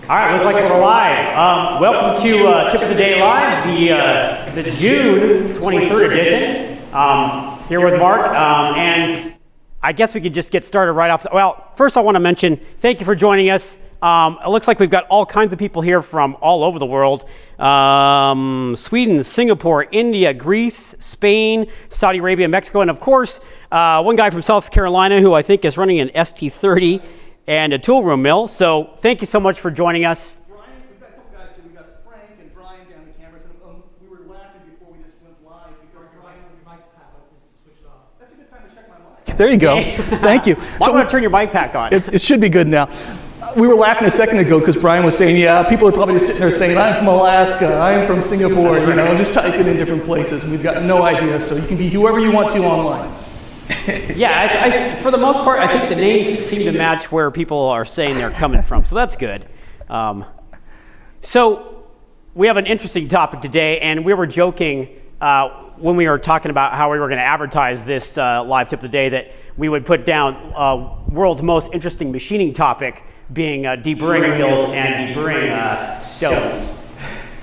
All right, looks like we're live. Welcome to Tip of the Day Live, the June 23rd edition. Here with Mark, and I guess we could just get started right off. Well, first I want to mention, thank you for joining us. It looks like we've got all kinds of people here from all over the world. Sweden, Singapore, India, Greece, Spain, Saudi Arabia, Mexico, and of course, one guy from South Carolina who I think is running an ST30 and a tool room mill. So thank you so much for joining us. Brian, we've got a couple guys here. We've got Frank and Brian down the cameras. And we were laughing before we just went live because Brian's mic pack is switched off. That's a good time to check my mic. There you go. Thank you. So I'm going to turn your mic pack on. It should be good now. We were laughing a second ago because Brian was saying, yeah, people are probably just sitting there saying, I'm from Alaska, I'm from Singapore, you know, just typing in different places. We've got no idea, so you can be whoever you want to online. Yeah, I, for the most part, I think the names seem to match where people are saying they're coming from, so that's good. So we have an interesting topic today, and we were joking when we were talking about how we were going to advertise this live tip of the day that we would put down world's most interesting machining topic being deburring wheels and deburring stones.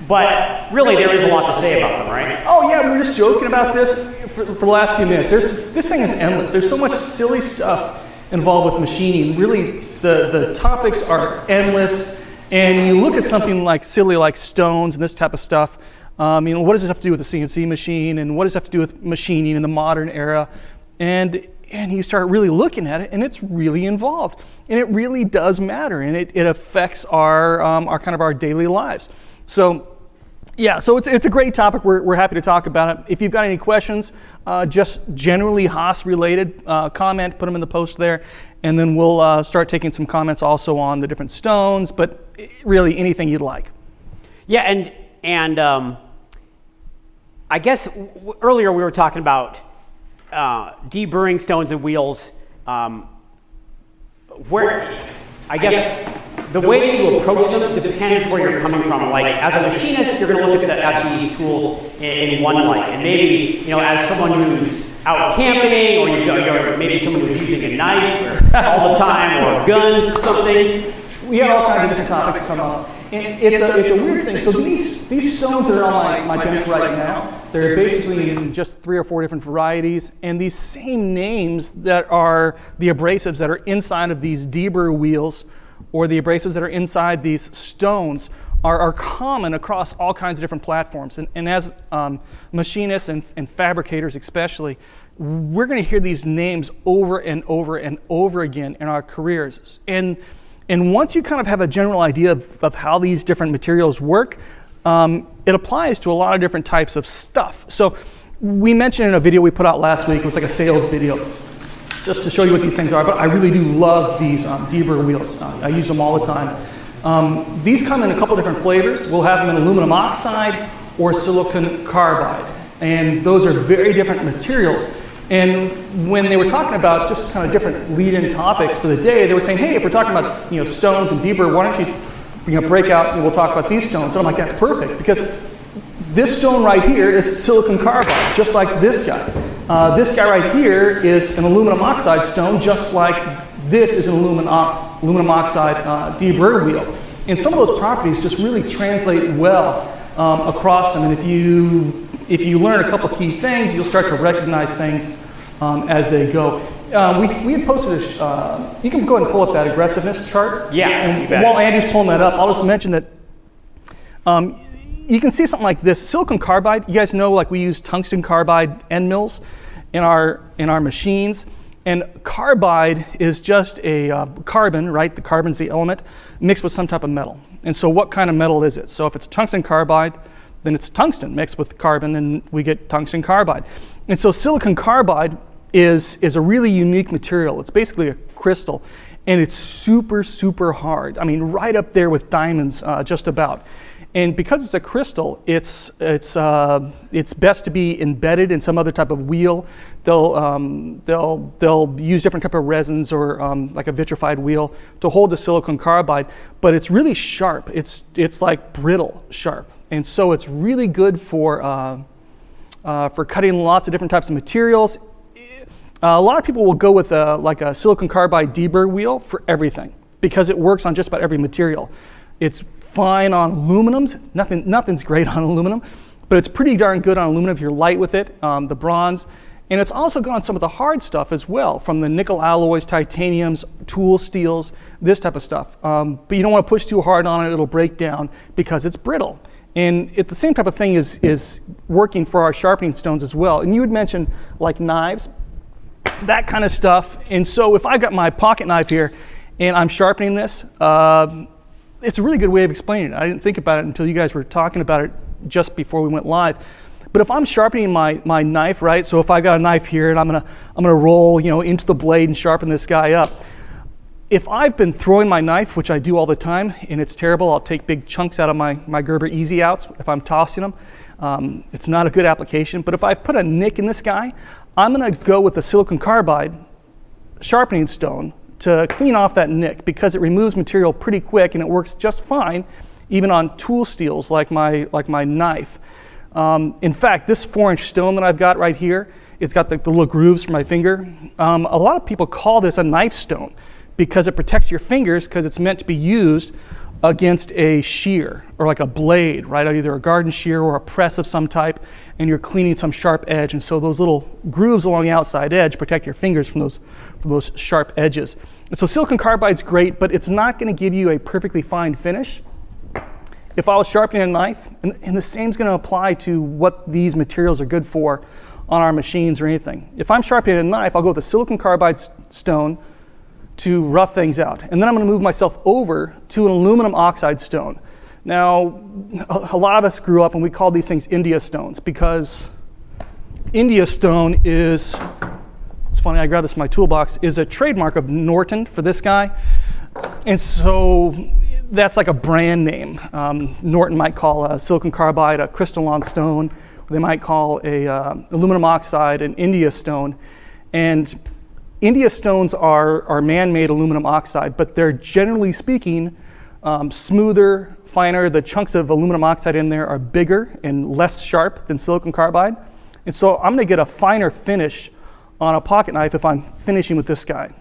but really there is a lot to say about them, right? Oh yeah, we were just joking about this for the last few minutes. This thing is endless. There's so much silly stuff involved with machining. Really, the topics are endless. And you look at something like silly like stones and this type of stuff. What does this have to do with the CNC machine, and what does it have to do with machining in the modern era? And you start really looking at it, and it's really involved, and it really does matter, and it affects our kind of our daily lives. So. Yeah, so it's a great topic. We're happy to talk about it. If you've got any questions, just generally Haas related, comment, put them in the post there, and then we'll start taking some comments also on the different stones, but really anything you'd like. Yeah, and I guess earlier we were talking about deburring stones and wheels. Where I guess. The way that you approach them depends where you're coming from. Like, as a machinist, you're going to look at these tools in one light. And maybe, as someone who's out camping, or you're maybe someone who's using a knife all the time, or guns or something. We have all kinds of different topics come up. And it's a weird thing. So these stones that are on my bench right now, they're basically in just 3 or 4 different varieties. And these same names that are the abrasives that are inside of these deburr wheels, or the abrasives that are inside these stones are common across all kinds of different platforms. And as machinists and fabricators especially, we're going to hear these names over and over and over again in our careers. And once you kind of have a general idea of how these different materials work, it applies to a lot of different types of stuff. So we mentioned in a video we put out last week, it was like a sales video, just to show you what these things are, but I really do love these deburr wheels. I use them all the time. These come in a couple different flavors. We'll have them in aluminum oxide or silicon carbide, and those are very different materials. And when they were talking about just kind of different lead-in topics for the day, they were saying, hey, if we're talking about stones and deburr, why don't you break out and we'll talk about these stones. And I'm like, that's perfect, because this stone right here is silicon carbide, just like this guy. This guy right here is an aluminum oxide stone, just like this is an aluminum oxide deburr wheel. And some of those properties just really translate well across them. And if you learn a couple key things, you'll start to recognize things as they go. We had posted this, you can go ahead and pull up that aggressiveness chart. Yeah, and while Andrew's pulling that up, I'll just mention that you can see something like this. Silicon carbide, you guys know, like we use tungsten carbide end mills in our machines. And carbide is just a carbon, right? The carbon's the element, mixed with some type of metal. And so what kind of metal is it? So if it's tungsten carbide, then it's tungsten mixed with carbon, and we get tungsten carbide. And so silicon carbide is a really unique material. It's basically a crystal, and it's super, super hard. I mean, right up there with diamonds, just about. And because it's a crystal, it's best to be embedded in some other type of wheel. They'll use different type of resins, or like a vitrified wheel, to hold the silicon carbide. But it's really sharp. It's like brittle sharp, and so it's really good for cutting lots of different types of materials. A lot of people will go with like a silicon carbide deburr wheel for everything, because it works on just about every material. It's fine on aluminums. Nothing's great on aluminum, but it's pretty darn good on aluminum if you're light with it, the bronze. And it's also good on some of the hard stuff as well, from the nickel alloys, titaniums, tool steels, this type of stuff. But you don't want to push too hard on it, it'll break down because it's brittle. And the same type of thing is working for our sharpening stones as well. And you had mentioned like knives, that kind of stuff. And so if I've got my pocket knife here and I'm sharpening this, it's a really good way of explaining it. I didn't think about it until you guys were talking about it just before we went live. But if I'm sharpening my knife, right? So if I got a knife here and I'm gonna roll, into the blade and sharpen this guy up. If I've been throwing my knife, which I do all the time, and it's terrible, I'll take big chunks out of my Gerber Easy Outs if I'm tossing them. It's not a good application. But if I've put a nick in this guy, I'm gonna go with a silicon carbide sharpening stone to clean off that nick, because it removes material pretty quick and it works just fine even on tool steels like my knife. In fact, this 4-inch stone that I've got right here, it's got the little grooves for my finger. A lot of people call this a knife stone because it protects your fingers, because it's meant to be used against a shear or like a blade, right? Either a garden shear or a press of some type, and you're cleaning some sharp edge. And so those little grooves along the outside edge protect your fingers from those sharp edges. And so silicon carbide's great, but it's not going to give you a perfectly fine finish. If I was sharpening a knife, and the same's going to apply to what these materials are good for on our machines or anything. If I'm sharpening a knife, I'll go with a silicon carbide stone to rough things out. And then I'm going to move myself over to an aluminum oxide stone. Now, a lot of us grew up and we called these things India stones because India stone is, it's funny, I grabbed this from my toolbox, is a trademark of Norton for this guy. And so that's like a brand name. Norton might call a silicon carbide a crystalline stone. They might call a aluminum oxide an India stone. And India stones are man-made aluminum oxide, but they're generally speaking smoother, finer. The chunks of aluminum oxide in there are bigger and less sharp than silicon carbide. And so I'm gonna get a finer finish on a pocket knife if I'm finishing with this guy.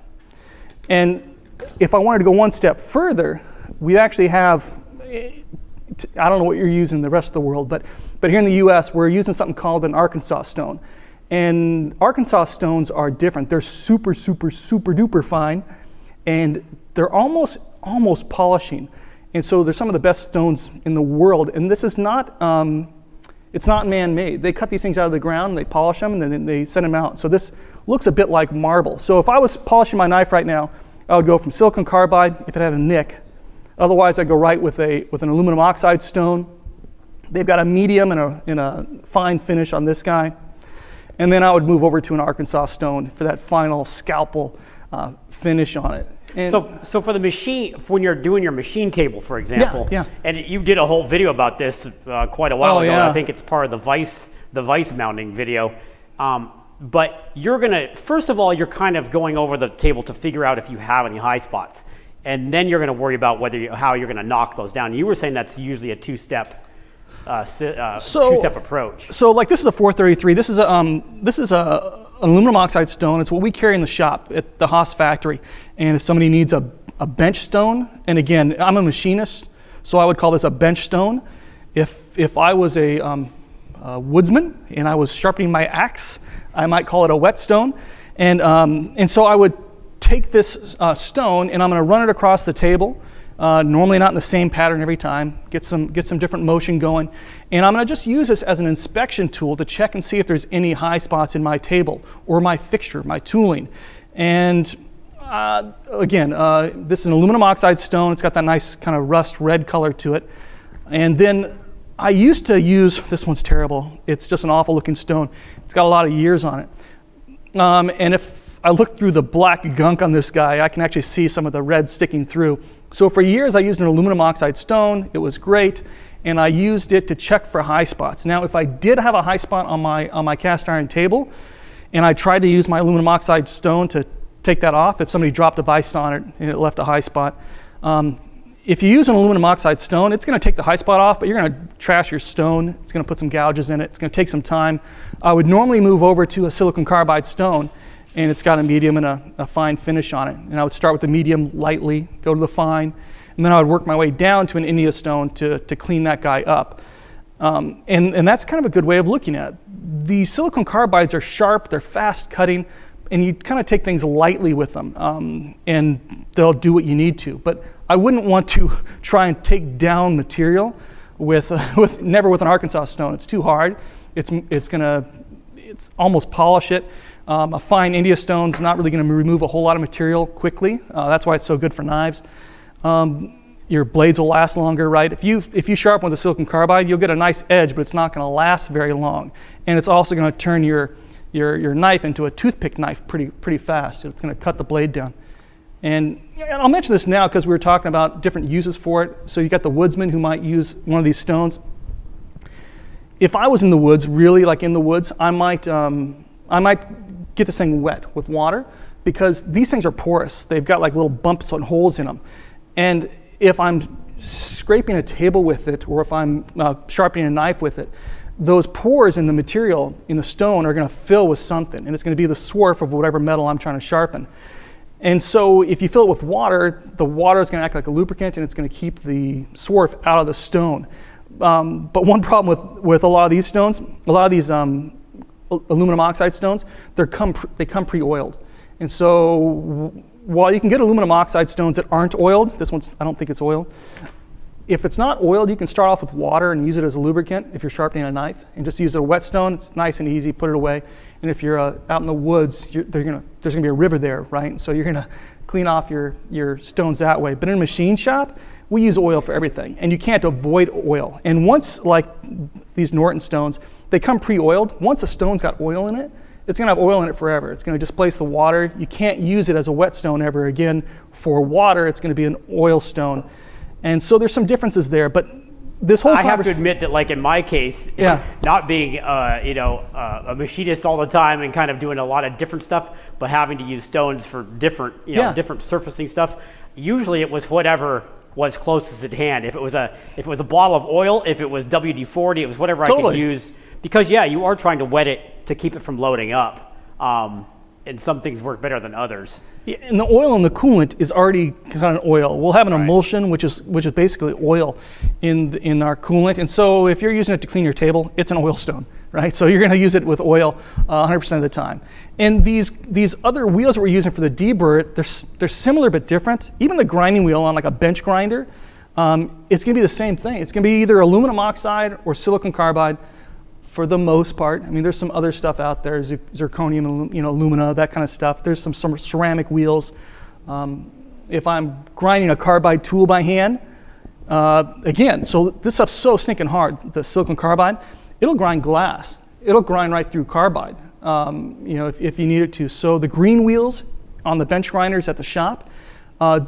And if I wanted to go one step further, we actually have, I don't know what you're using in the rest of the world, but here in the US, we're using something called an Arkansas stone. And Arkansas stones are different. They're super, super, super duper fine, and they're almost polishing. And so they're some of the best stones in the world. And this is not, it's not man-made. They cut these things out of the ground, they polish them, and then they send them out. So this looks a bit like marble. So if I was polishing my knife right now, I would go from silicon carbide if it had a nick. Otherwise, I'd go right with an aluminum oxide stone. They've got a medium and a fine finish on this guy. And then I would move over to an Arkansas stone for that final scalpel finish on it. And so for the machine, when you're doing your machine table, for example, yeah. And you did a whole video about this quite a while ago. Yeah. I think it's part of the vice mounting video. But you're gonna, first of all, you're kind of going over the table to figure out if you have any high spots, and then you're gonna worry about how you're gonna knock those down. You were saying that's usually a two-step approach. So like this is a 433. This is a aluminum oxide stone. It's what we carry in the shop at the Haas factory. And if somebody needs a bench stone, and again, I'm a machinist, so I would call this a bench stone. If I was a woodsman and I was sharpening my axe, I might call it a whetstone. And so I would take this stone and I'm going to run it across the table. Normally not in the same pattern every time, get some different motion going. And I'm gonna just use this as an inspection tool to check and see if there's any high spots in my table or my fixture, my tooling. And again, this is an aluminum oxide stone. It's got that nice kind of rust red color to it. And then I used to use, this one's terrible. It's just an awful looking stone. It's got a lot of years on it. And if I look through the black gunk on this guy, I can actually see some of the red sticking through. So for years I used an aluminum oxide stone. It was great, and I used it to check for high spots. Now if I did have a high spot on my cast iron table, and I tried to use my aluminum oxide stone to take that off, if somebody dropped a vise on it and it left a high spot, if you use an aluminum oxide stone, it's going to take the high spot off, but you're going to trash your stone. It's going to put some gouges in it. It's going to take some time. I would normally move over to a silicon carbide stone, and it's got a medium and a fine finish on it. And I would start with the medium lightly, go to the fine, and then I would work my way down to an India stone to clean that guy up. And that's kind of a good way of looking at it. The silicon carbides are sharp, they're fast cutting, and you kind of take things lightly with them, and they'll do what you need to. But I wouldn't want to try and take down material never with an Arkansas stone. It's too hard. It's almost polish it. A fine India stone's not really going to remove a whole lot of material quickly. That's why it's so good for knives. Your blades will last longer, right? If you sharpen with a silicon carbide, you'll get a nice edge, but it's not going to last very long. And it's also going to turn your knife into a toothpick knife pretty fast. It's going to cut the blade down. And I'll mention this now because we were talking about different uses for it. So you got the woodsman who might use one of these stones. If I was in the woods, really like in the woods, I might get this thing wet with water because these things are porous. They've got like little bumps and holes in them. And if I'm scraping a table with it, or if I'm sharpening a knife with it, those pores in the material in the stone are going to fill with something, and it's going to be the swarf of whatever metal I'm trying to sharpen. And so if you fill it with water, the water is going to act like a lubricant and it's going to keep the swarf out of the stone. But one problem with a lot of these stones, a lot of these aluminum oxide stones, they come pre-oiled. And so while you can get aluminum oxide stones that aren't oiled, this one's, I don't think it's oiled. If it's not oiled, you can start off with water and use it as a lubricant if you're sharpening a knife, and just use a wet stone. It's nice and easy, put it away. And if you're out in the woods, there's gonna be a river there, right? So you're gonna clean off your stones that way. But in a machine shop, we use oil for everything, and you can't avoid oil. And once, like these Norton stones, they come pre-oiled. Once a stone's got oil in it, it's gonna have oil in it forever. It's gonna displace the water. You can't use it as a wet stone ever again. For water, it's gonna be an oil stone. And so there's some differences there, but this whole I have to admit that, like in my case, Yeah. not being a machinist all the time and kind of doing a lot of different stuff, but having to use stones for different different surfacing stuff. Usually, it was whatever was closest at hand. If it was a bottle of oil, if it was WD-40, it was whatever I could use. Because you are trying to wet it to keep it from loading up. And some things work better than others. Yeah, and the oil in the coolant is already kind of oil. We'll have an emulsion, which is basically oil in our coolant. And so if you're using it to clean your table, it's an oil stone, right? So you're going to use it with oil 100% of the time. And these other wheels that we're using for the deburr, they're similar but different. Even the grinding wheel on like a bench grinder, it's going to be the same thing. It's going to be either aluminum oxide or silicon carbide. For the most part. I mean, there's some other stuff out there, zirconium, alumina, that kind of stuff. There's some ceramic wheels. If I'm grinding a carbide tool by hand, again, so this stuff's so stinking hard, the silicon carbide, it'll grind glass. It'll grind right through carbide, if you need it to. So the green wheels on the bench grinders at the shop,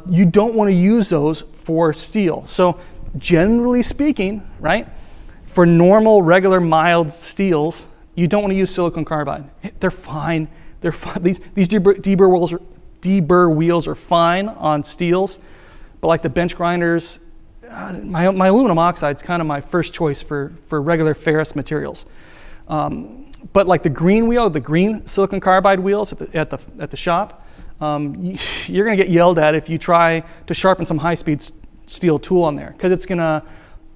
you don't want to use those for steel. So generally speaking, right, for normal, regular, mild steels, you don't want to use silicon carbide. They're fine. They're fine. These deburr wheels are fine on steels, but like the bench grinders, my aluminum oxide is kind of my first choice for regular ferrous materials. But like the green wheel, the green silicon carbide wheels at the shop, you're going to get yelled at if you try to sharpen some high-speed steel tool on there, because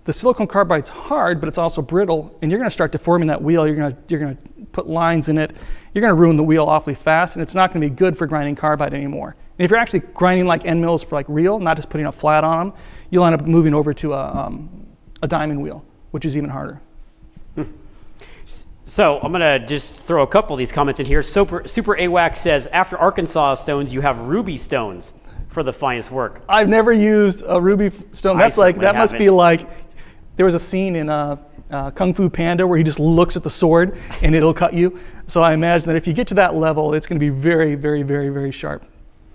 the silicon carbide's hard, but it's also brittle, and you're going to start deforming that wheel. You're going to put lines in it. You're going to ruin the wheel awfully fast, and it's not going to be good for grinding carbide anymore. And if you're actually grinding like end mills for like real, not just putting a flat on them, you'll end up moving over to a diamond wheel, which is even harder. So I'm going to just throw a couple of these comments in here. Super AWAC says, after Arkansas stones, you have ruby stones for the finest work. I've never used a ruby stone. That must be like, there was a scene in Kung Fu Panda where he just looks at the sword and it'll cut you. So I imagine that if you get to that level, it's going to be very, very, very, very sharp.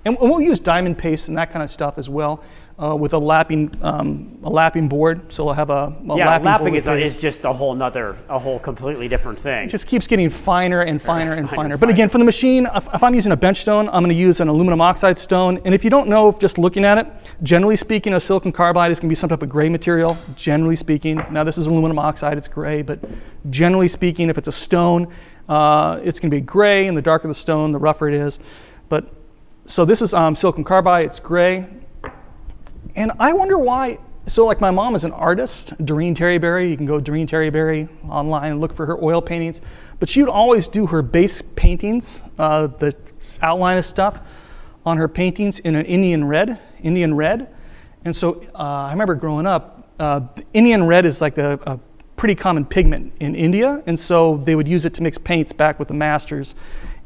And we'll use diamond paste and that kind of stuff as well with a lapping board. So we'll have a lapping board is just a whole completely different thing. It just keeps getting finer and finer and finer. But again, for the machine, if I'm using a bench stone, I'm going to use an aluminum oxide stone. And if you don't know, just looking at it, generally speaking, a silicon carbide is going to be some type of gray material, generally speaking. Now this is aluminum oxide, it's gray, but generally speaking, if it's a stone, it's going to be gray, and the darker the stone, the rougher it is. So this is silicon carbide, it's gray. And I wonder why, so like my mom is an artist, Doreen Terryberry, you can go Doreen Terryberry online and look for her oil paintings, but she would always do her base paintings, the outline of stuff on her paintings in an Indian red. And so I remember growing up, Indian red is like a pretty common pigment in India, and so they would use it to mix paints back with the masters.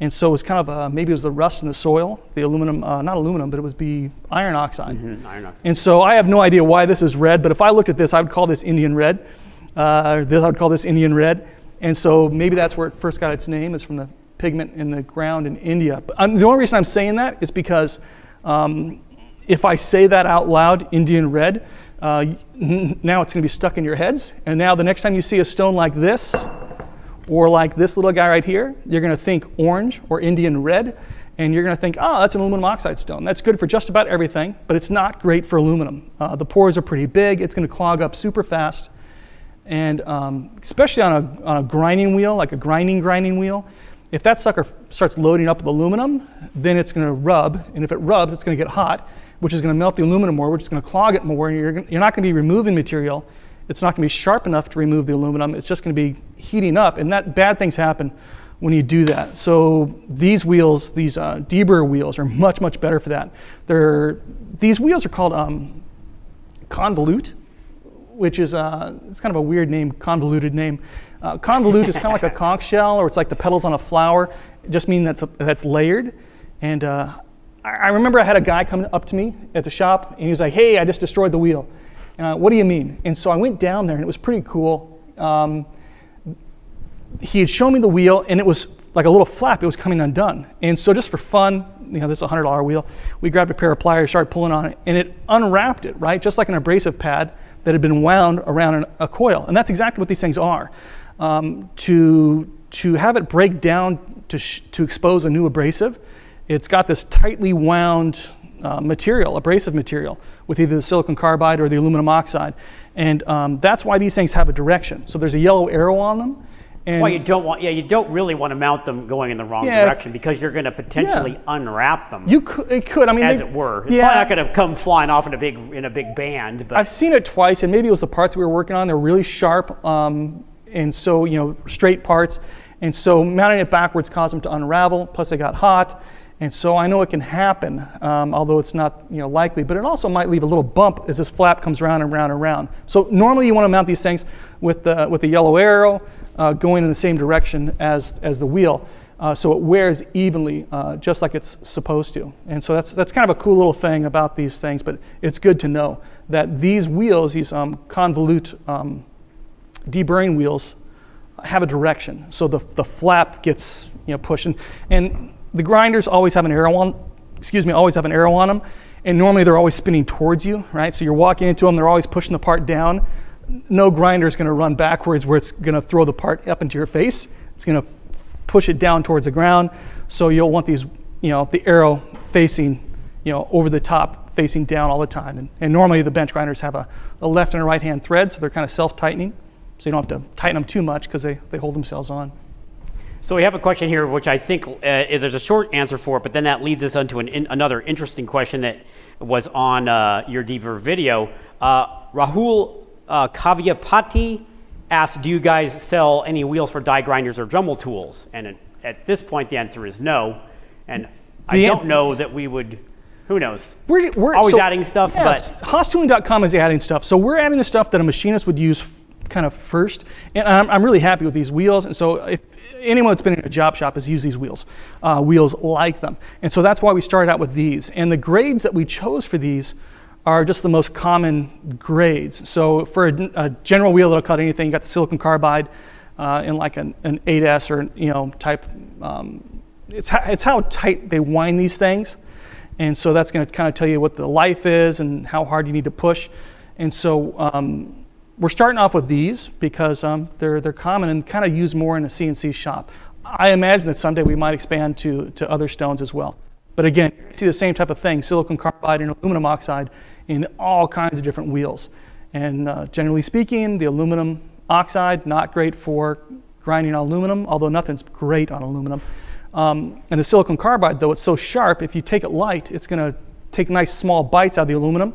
And so it was kind of maybe it was the rust in the soil, the aluminum, not aluminum, but it was the iron oxide. Mm-hmm, iron oxide. And so I have no idea why this is red, but if I looked at this, I would call this Indian red. I would call this Indian red. And so maybe that's where it first got its name, is from the pigment in the ground in India. But the only reason I'm saying that is because if I say that out loud, Indian red, now it's going to be stuck in your heads. And now the next time you see a stone like this, or like this little guy right here, you're going to think orange or Indian red, and you're going to think, oh, that's an aluminum oxide stone. That's good for just about everything, but it's not great for aluminum. The pores are pretty big. It's going to clog up super fast, and especially on a grinding wheel, like a grinding wheel, If that sucker starts loading up with aluminum, then it's going to rub, and if it rubs, it's going to get hot, which is going to melt the aluminum more, which is going to clog it more, and you're not going to be removing material. It's not going to be sharp enough to remove the aluminum. It's just going to be heating up, and bad things happen when you do that. So these wheels, these deburr wheels, are much, much better for that. These wheels are called convolute, which is it's kind of a weird name, convoluted name. Convolute is kind of like a conch shell, or it's like the petals on a flower. It just means that's layered. And I remember I had a guy come up to me at the shop, and he was like, "Hey, I just destroyed the wheel." What do you mean? And so I went down there, and it was pretty cool. He had shown me the wheel, and it was like a little flap. It was coming undone. And so just for fun, this is a $100 wheel, we grabbed a pair of pliers, started pulling on it, and it unwrapped it, right? Just like an abrasive pad that had been wound around a coil. And that's exactly what these things are. To have it break down to expose a new abrasive, it's got this tightly wound abrasive material, with either the silicon carbide or the aluminum oxide. And that's why these things have a direction. So there's a yellow arrow on them. That's why you don't really want to mount them going in the wrong direction, because you're going to potentially unwrap them. It could. I mean, as it were. It's probably not going to come flying off in a big band. But I've seen it twice, and maybe it was the parts we were working on. They're really sharp, and so straight parts, and so mounting it backwards caused them to unravel. Plus, they got hot, and so I know it can happen, although it's not likely. But it also might leave a little bump as this flap comes round and round and round. So normally you want to mount these things with the yellow arrow. Going in the same direction as the wheel, so it wears evenly, just like it's supposed to. And so that's kind of a cool little thing about these things, but it's good to know that these wheels, these convolute deburring wheels, have a direction. So the flap gets pushed, and the grinders always have an arrow on them, and normally they're always spinning towards you, right? So you're walking into them, they're always pushing the part down. No grinder is going to run backwards where it's going to throw the part up into your face. It's going to push it down towards the ground. So you'll want these, the arrow facing, over the top, facing down all the time. And normally the bench grinders have a left and a right hand thread, so they're kind of self-tightening. So you don't have to tighten them too much because they hold themselves on. So we have a question here, which I think there's a short answer for it, but then that leads us onto another interesting question that was on your deburr video. Rahul Kavyapati asked, do you guys sell any wheels for die grinders or Dremel tools? And at this point, the answer is no. And I don't know that we would, who knows? We're always adding stuff, yes, but HaasTooling.com is adding stuff. So we're adding the stuff that a machinist would use kind of first. And I'm really happy with these wheels. And so if anyone that's been in a job shop has used these wheels like them. And so that's why we started out with these. And the grades that we chose for these are just the most common grades. So for a general wheel that'll cut anything, you got the silicon carbide in like an 8S or type. It's how tight they wind these things, and so that's going to kind of tell you what the life is and how hard you need to push. And so we're starting off with these because they're common and kind of used more in a CNC shop. I imagine that someday we might expand to other stones as well. But again, you see the same type of thing, silicon carbide and aluminum oxide in all kinds of different wheels. And generally speaking, the aluminum oxide, not great for grinding on aluminum, although nothing's great on aluminum. And the silicon carbide, though it's so sharp, if you take it light, it's going to take nice small bites out of the aluminum,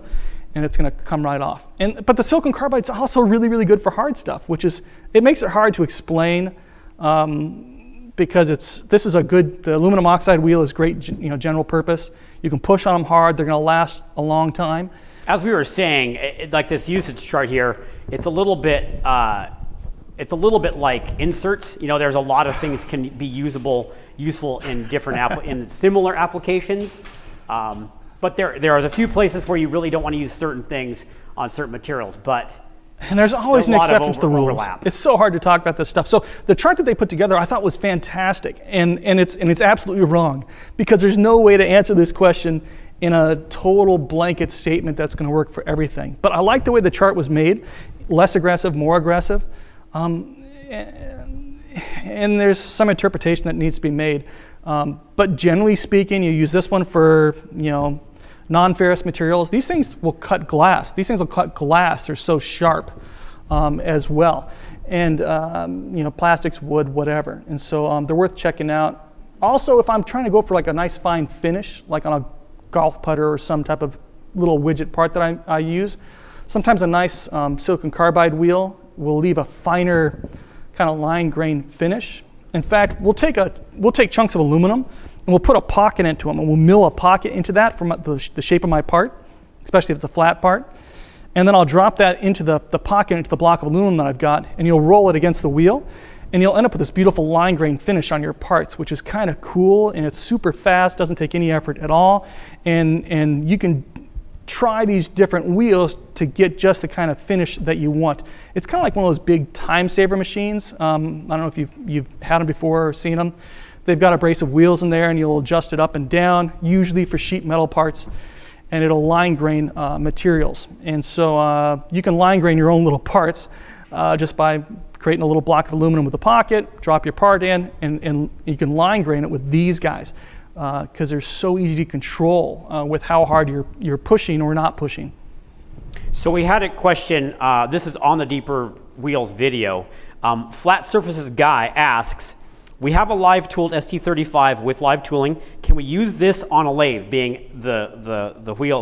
and it's going to come right off. But the silicon carbide's also really, really good for hard stuff, it makes it hard to explain because the aluminum oxide wheel is great, general purpose. You can push on them hard, they're going to last a long time. As we were saying, like this usage chart here, it's a little bit like inserts. There's a lot of things can be useful in different in similar applications. But there are a few places where you really don't want to use certain things on certain materials, and there's always an exception to the rules. It's so hard to talk about this stuff. So the chart that they put together I thought was fantastic, and it's absolutely wrong, because there's no way to answer this question in a total blanket statement that's going to work for everything. But I like the way the chart was made, less aggressive, more aggressive, and there's some interpretation that needs to be made. But generally speaking, you use this one for non-ferrous materials. These things will cut glass. They're so sharp. as well. And plastics, wood, whatever. And so they're worth checking out. Also, if I'm trying to go for like a nice fine finish, like on a golf putter or some type of little widget part that I use, sometimes a nice silicon carbide wheel will leave a finer kind of line grain finish. In fact, we'll take chunks of aluminum and we'll put a pocket into them, and we'll mill a pocket into that from the shape of my part, especially if it's a flat part. And then I'll drop that into the pocket, into the block of aluminum that I've got, and you'll roll it against the wheel, and you'll end up with this beautiful line grain finish on your parts, which is kind of cool, and it's super fast, doesn't take any effort at all, and you can try these different wheels to get just the kind of finish that you want. It's kind of like one of those big time saver machines. I don't know if you've had them before or seen them. They've got abrasive wheels in there, and you'll adjust it up and down, usually for sheet metal parts, and it'll line grain materials. And so you can line grain your own little parts just by creating a little block of aluminum with a pocket, drop your part in, and you can line grain it with these guys because they're so easy to control with how hard you're pushing or not pushing. So we had a question, this is on the Deeper Wheels video. Flat Surfaces Guy asks, we have a live tooled ST35 with live tooling. Can we use this on a lathe, being the wheel